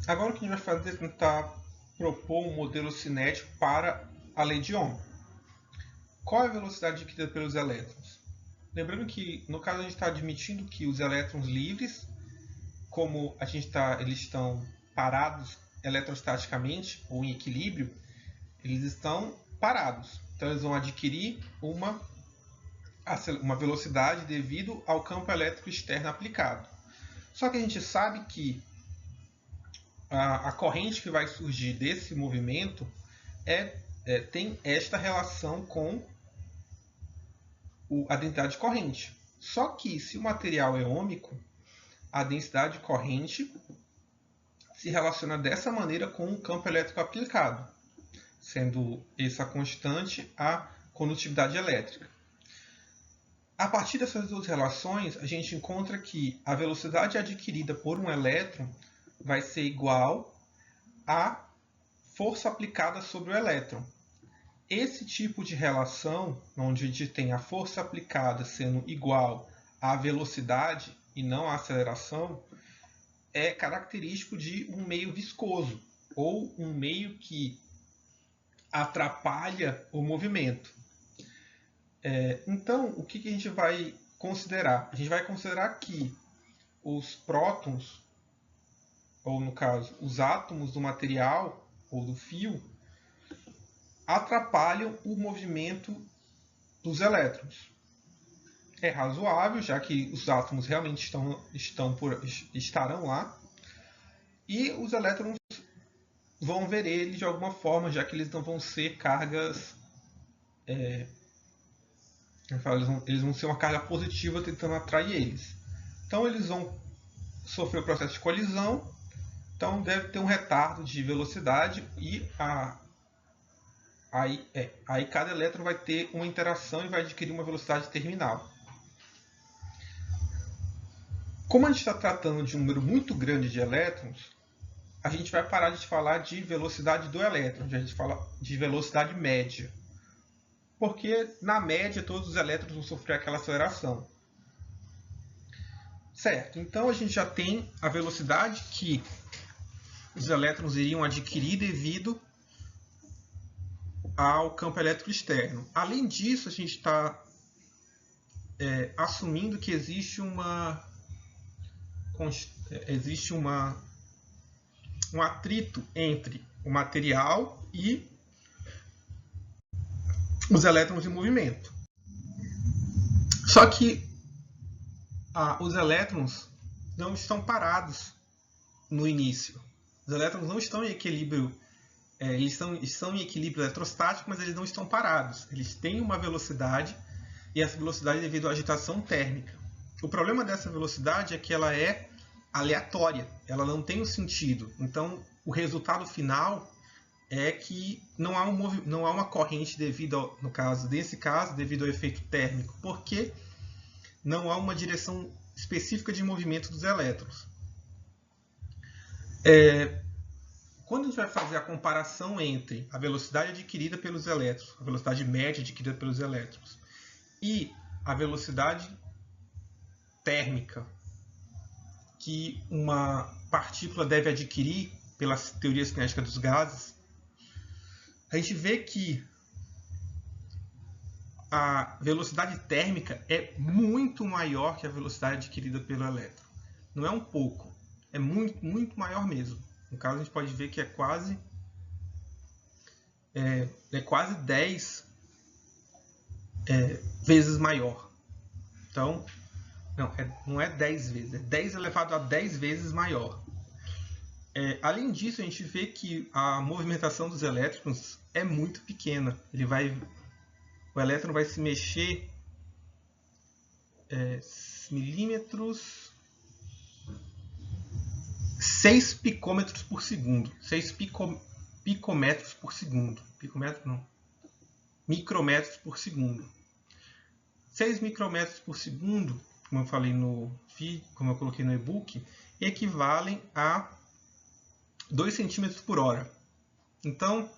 Agora o que a gente vai fazer é tentar propor um modelo cinético para a lei de Ohm. Qual é a velocidade adquirida pelos elétrons? Lembrando que, no caso, a gente está admitindo que os elétrons livres, como eles estão parados eletrostaticamente ou em equilíbrio, eles estão parados. Então, eles vão adquirir uma velocidade devido ao campo elétrico externo aplicado. Só que a gente sabe que a corrente que vai surgir desse movimento tem esta relação com a densidade de corrente. Só que se o material é ômico, a densidade de corrente se relaciona dessa maneira com o campo elétrico aplicado, sendo essa constante a condutividade elétrica. A partir dessas duas relações, a gente encontra que a velocidade adquirida por um elétron vai ser igual à força aplicada sobre o elétron. Esse tipo de relação, onde a gente tem a força aplicada sendo igual à velocidade e não à aceleração, é característico de um meio viscoso, ou um meio que atrapalha o movimento. Então, o que a gente vai considerar? A gente vai considerar que os prótons, ou no caso, os átomos do material ou do fio, atrapalham o movimento dos elétrons. É razoável, já que os átomos realmente estarão lá, e os elétrons vão ver eles de alguma forma, já que eles não vão ser cargas... eles vão ser uma carga positiva tentando atrair eles. Então eles vão sofrer o processo de colisão, então deve ter um retardo de velocidade e aí cada elétron vai ter uma interação e vai adquirir uma velocidade terminal. Como a gente está tratando de um número muito grande de elétrons, a gente vai parar de falar de velocidade do elétron, a gente fala de velocidade média. Porque, na média, todos os elétrons vão sofrer aquela aceleração. Certo, então a gente já tem a velocidade que os elétrons iriam adquirir devido ao campo elétrico externo. Além disso, a gente está assumindo que existe um atrito entre o material e os elétrons em movimento. Só que os elétrons não estão parados no início. Os elétrons não estão em equilíbrio, eles estão em equilíbrio eletrostático, mas eles não estão parados. Eles têm uma velocidade, e essa velocidade é devido à agitação térmica. O problema dessa velocidade é que ela é aleatória, ela não tem um sentido. Então, o resultado final é que não há uma corrente devido nesse caso, devido ao efeito térmico, porque não há uma direção específica de movimento dos elétrons. Quando a gente vai fazer a comparação entre a velocidade adquirida pelos elétrons, a velocidade média adquirida pelos elétrons, e a velocidade térmica que uma partícula deve adquirir pela teoria cinética dos gases, a gente vê que a velocidade térmica é muito maior que a velocidade adquirida pelo elétron. Não é um pouco, é muito, muito maior mesmo. No caso, a gente pode ver que é quase 10 vezes maior. Então, não é 10 vezes, é 10 elevado a 10 vezes maior. Além disso, a gente vê que a movimentação dos elétrons é muito pequena. O elétron vai se mexer milímetros, 6 picômetros por segundo. 6 picômetros por segundo. Picômetro não. Micrômetros por segundo. 6 micrômetros por segundo, como eu falei como eu coloquei no e-book, equivalem a 2 centímetros por hora. Então,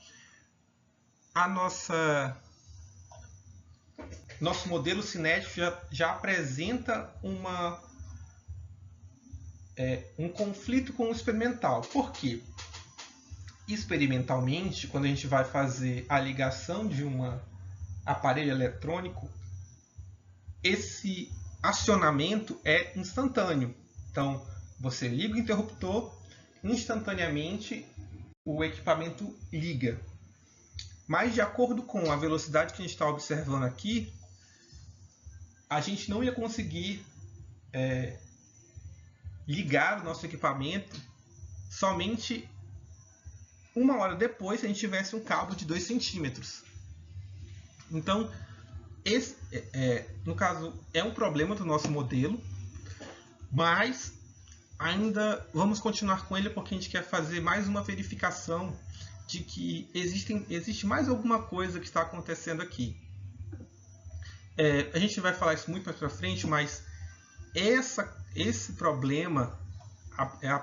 nosso modelo cinético já apresenta um conflito com o experimental. Por quê? Experimentalmente, quando a gente vai fazer a ligação de um aparelho eletrônico, esse acionamento é instantâneo. Então, você liga o interruptor, instantaneamente o equipamento liga. Mas, de acordo com a velocidade que a gente está observando aqui, a gente não ia conseguir ligar o nosso equipamento somente 1 hora depois se a gente tivesse um cabo de 2 centímetros. Então, esse, no caso, é um problema do nosso modelo, mas ainda vamos continuar com ele porque a gente quer fazer mais uma verificação de que existe mais alguma coisa que está acontecendo aqui. A gente vai falar isso muito mais para frente, mas esse problema,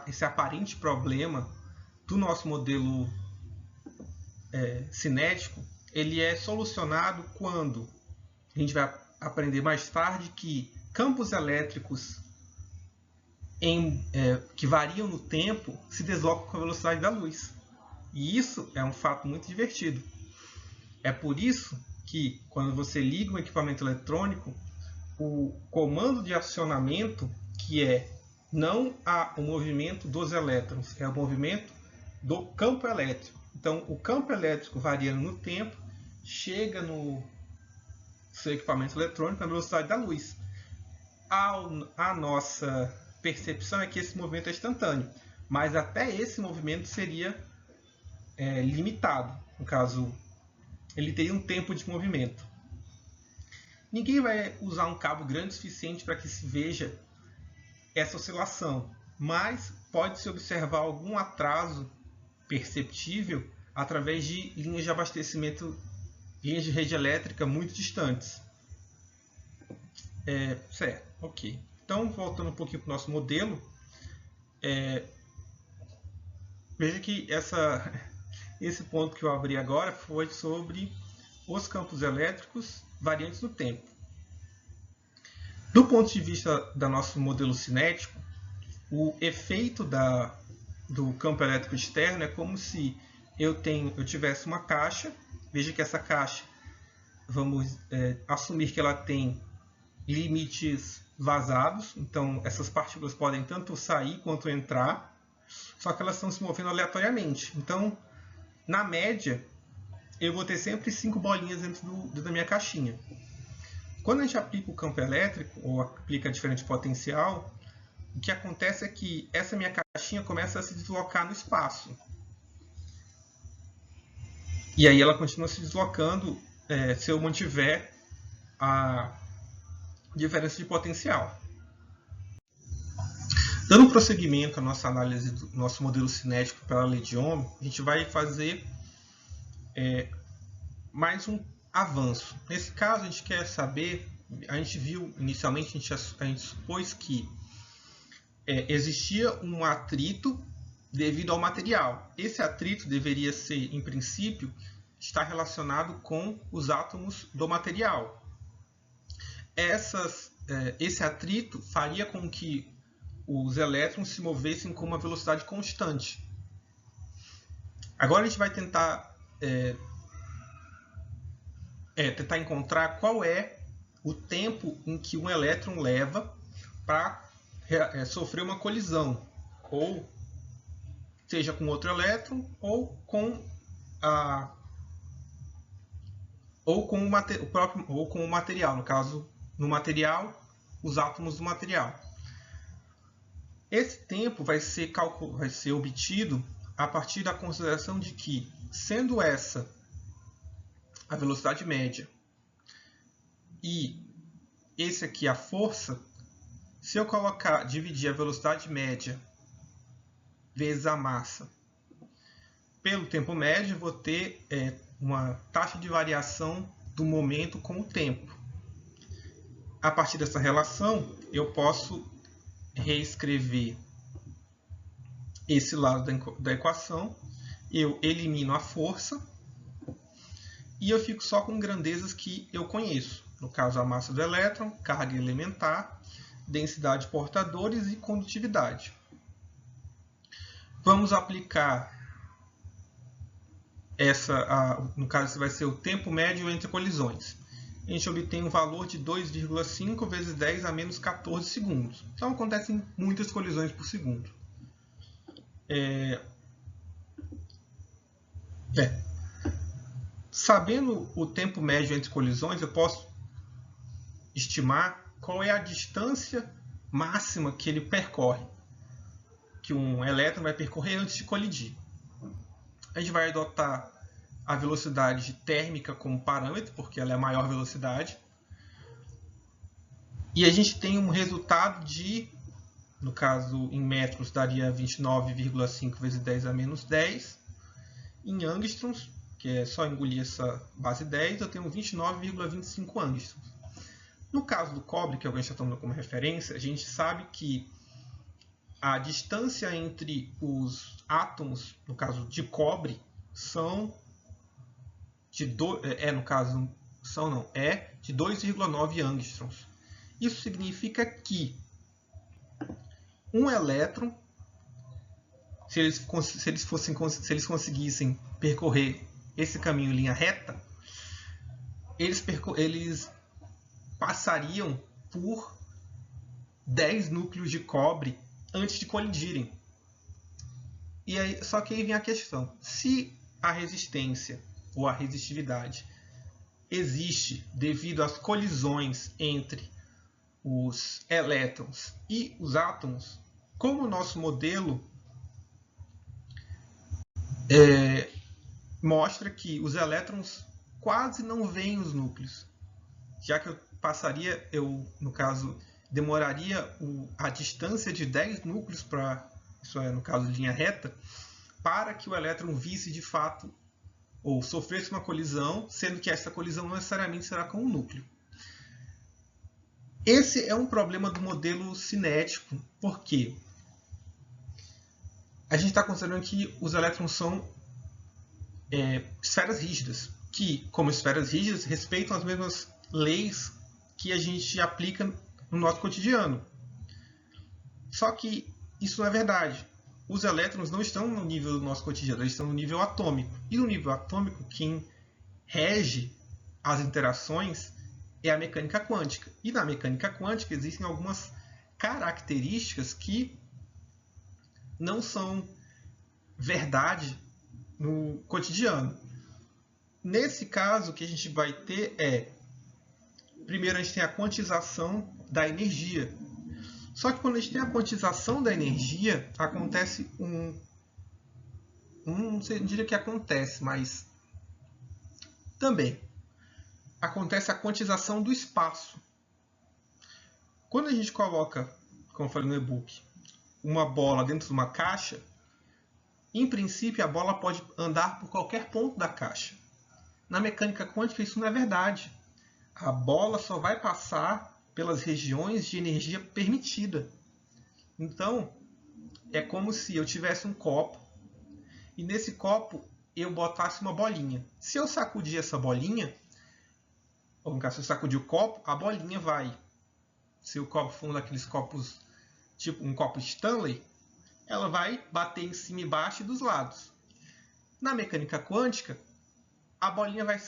esse aparente problema do nosso modelo cinético, ele é solucionado quando a gente vai aprender mais tarde que campos elétricos que variam no tempo se deslocam com a velocidade da luz. E isso é um fato muito divertido. É por isso que, quando você liga um equipamento eletrônico, o comando de acionamento, que é não o movimento dos elétrons, é o movimento do campo elétrico. Então, o campo elétrico variando no tempo chega no seu equipamento eletrônico na velocidade da luz. A nossa percepção é que esse movimento é instantâneo, mas até esse movimento seria limitado. No caso, ele teria um tempo de movimento. Ninguém vai usar um cabo grande o suficiente para que se veja essa oscilação, mas pode-se observar algum atraso perceptível através de linhas de abastecimento, linhas de rede elétrica muito distantes. Certo, ok. Então, voltando um pouquinho para o nosso modelo, veja que esse ponto que eu abri agora foi sobre os campos elétricos variantes no tempo. Do ponto de vista do nosso modelo cinético, o efeito do campo elétrico externo é como se eu tivesse uma caixa. Veja que essa caixa, vamos assumir que ela tem limites vazados, então essas partículas podem tanto sair quanto entrar, só que elas estão se movendo aleatoriamente. Então, na média, eu vou ter sempre 5 bolinhas dentro da minha caixinha. Quando a gente aplica o campo elétrico, ou aplica diferente potencial, o que acontece é que essa minha caixinha começa a se deslocar no espaço. E aí ela continua se deslocando se eu mantiver a diferença de potencial. Dando prosseguimento à nossa análise do nosso modelo cinético pela lei de Ohm, a gente vai fazer mais um avanço. Nesse caso, a gente quer saber, a gente viu inicialmente, a gente supôs que existia um atrito devido ao material. Esse atrito deveria ser, em princípio, estar relacionado com os átomos do material. Esse atrito faria com que os elétrons se movessem com uma velocidade constante. Agora a gente vai tentar encontrar qual é o tempo em que um elétron leva para sofrer uma colisão, ou seja com outro elétron ou com o material, no caso, no material, os átomos do material. Esse tempo vai ser obtido a partir da consideração de que, sendo essa a velocidade média e esse aqui a força, se eu dividir a velocidade média vezes a massa pelo tempo médio, vou ter uma taxa de variação do momento com o tempo. A partir dessa relação, eu posso reescrever esse lado da equação, eu elimino a força e eu fico só com grandezas que eu conheço. No caso, a massa do elétron, carga elementar, densidade de portadores e condutividade. Vamos aplicar no caso, vai ser o tempo médio entre colisões. A gente obtém um valor de 2,5 vezes 10 a menos 14 segundos. Então, acontecem muitas colisões por segundo. Sabendo o tempo médio entre colisões, eu posso estimar qual é a distância máxima que ele percorre, que um elétron vai percorrer antes de colidir. A gente vai adotar a velocidade térmica como parâmetro, porque ela é a maior velocidade. E a gente tem um resultado de, no caso em metros, daria 29,5 vezes 10 a menos 10. Em angstroms, que é só engolir essa base 10, eu tenho 29,25 angstroms. No caso do cobre, que alguém está tomando como referência, a gente sabe que a distância entre os átomos, no caso de cobre, são de 2,9 angstroms. Isso significa que um elétron, se eles conseguissem percorrer esse caminho em linha reta, eles passariam por 10 núcleos de cobre antes de colidirem. E aí, só que aí vem a questão: se a resistência ou a resistividade existe devido às colisões entre os elétrons e os átomos, como o nosso modelo mostra que os elétrons quase não veem os núcleos, já que no caso, demoraria a distância de 10 núcleos isso é, no caso, linha reta, para que o elétron visse de fato ou sofresse uma colisão, sendo que essa colisão não necessariamente será com um núcleo. Esse é um problema do modelo cinético, porque a gente está considerando que os elétrons são esferas rígidas, que, como esferas rígidas, respeitam as mesmas leis que a gente aplica no nosso cotidiano. Só que isso não é verdade. Os elétrons não estão no nível do nosso cotidiano, eles estão no nível atômico. E no nível atômico, quem rege as interações é a mecânica quântica. E na mecânica quântica existem algumas características que não são verdade no cotidiano. Nesse caso, o que a gente vai ter primeiro, a gente tem a quantização da energia. Só que quando a gente tem a quantização da energia, acontece não diria que acontece, mas também acontece a quantização do espaço. Quando a gente coloca, como eu falei no e-book, uma bola dentro de uma caixa, em princípio a bola pode andar por qualquer ponto da caixa. Na mecânica quântica isso não é verdade. A bola só vai passar pelas regiões de energia permitida. Então, é como se eu tivesse um copo e nesse copo eu botasse uma bolinha. Se eu sacudir essa bolinha, ou no caso, se eu sacudir o copo, a bolinha vai. Se o copo for um daqueles copos, tipo um copo Stanley, ela vai bater em cima e embaixo e dos lados. Na mecânica quântica, a bolinha vai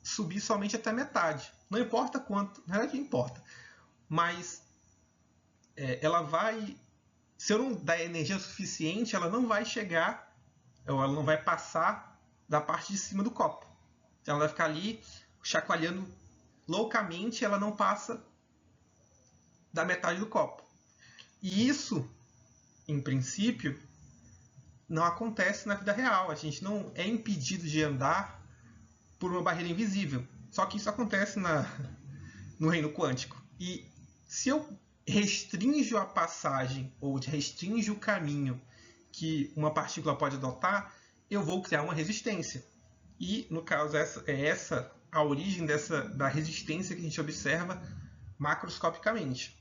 subir somente até metade. Não importa quanto, na verdade importa, mas ela vai, se eu não der energia suficiente, ela não vai chegar, ou ela não vai passar da parte de cima do copo. Então ela vai ficar ali chacoalhando loucamente, ela não passa da metade do copo. E isso, em princípio, não acontece na vida real. A gente não é impedido de andar por uma barreira invisível. Só que isso acontece no reino quântico. E se eu restringo a passagem ou restringo o caminho que uma partícula pode adotar, eu vou criar uma resistência. E, no caso, essa a origem da resistência que a gente observa macroscopicamente.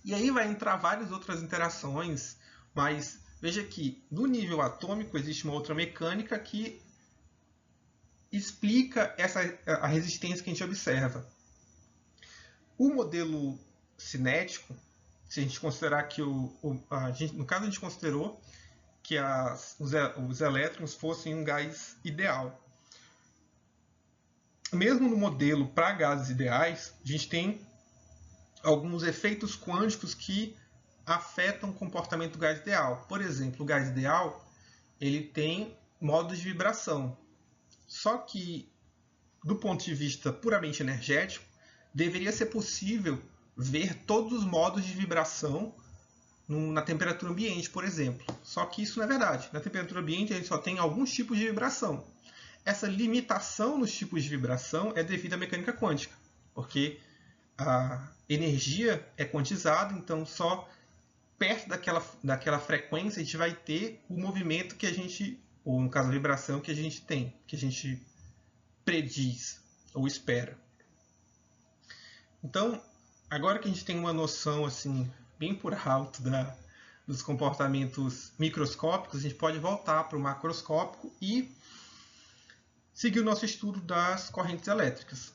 E aí vai entrar várias outras interações, mas veja que no nível atômico existe uma outra mecânica que explica a resistência que a gente observa. O modelo cinético, se a gente considerar que no caso a gente considerou que os elétrons fossem um gás ideal. Mesmo no modelo para gases ideais, a gente tem alguns efeitos quânticos que afetam o comportamento do gás ideal. Por exemplo, o gás ideal ele tem modos de vibração. Só que, do ponto de vista puramente energético, deveria ser possível ver todos os modos de vibração na temperatura ambiente, por exemplo. Só que isso não é verdade. Na temperatura ambiente, a gente só tem alguns tipos de vibração. Essa limitação nos tipos de vibração é devido à mecânica quântica, porque a energia é quantizada, então só perto daquela frequência a gente vai ter o movimento que a gente, ou no caso a vibração que a gente tem, que a gente prediz ou espera. Então, agora que a gente tem uma noção assim bem por alto dos comportamentos microscópicos, a gente pode voltar para o macroscópico e seguir o nosso estudo das correntes elétricas.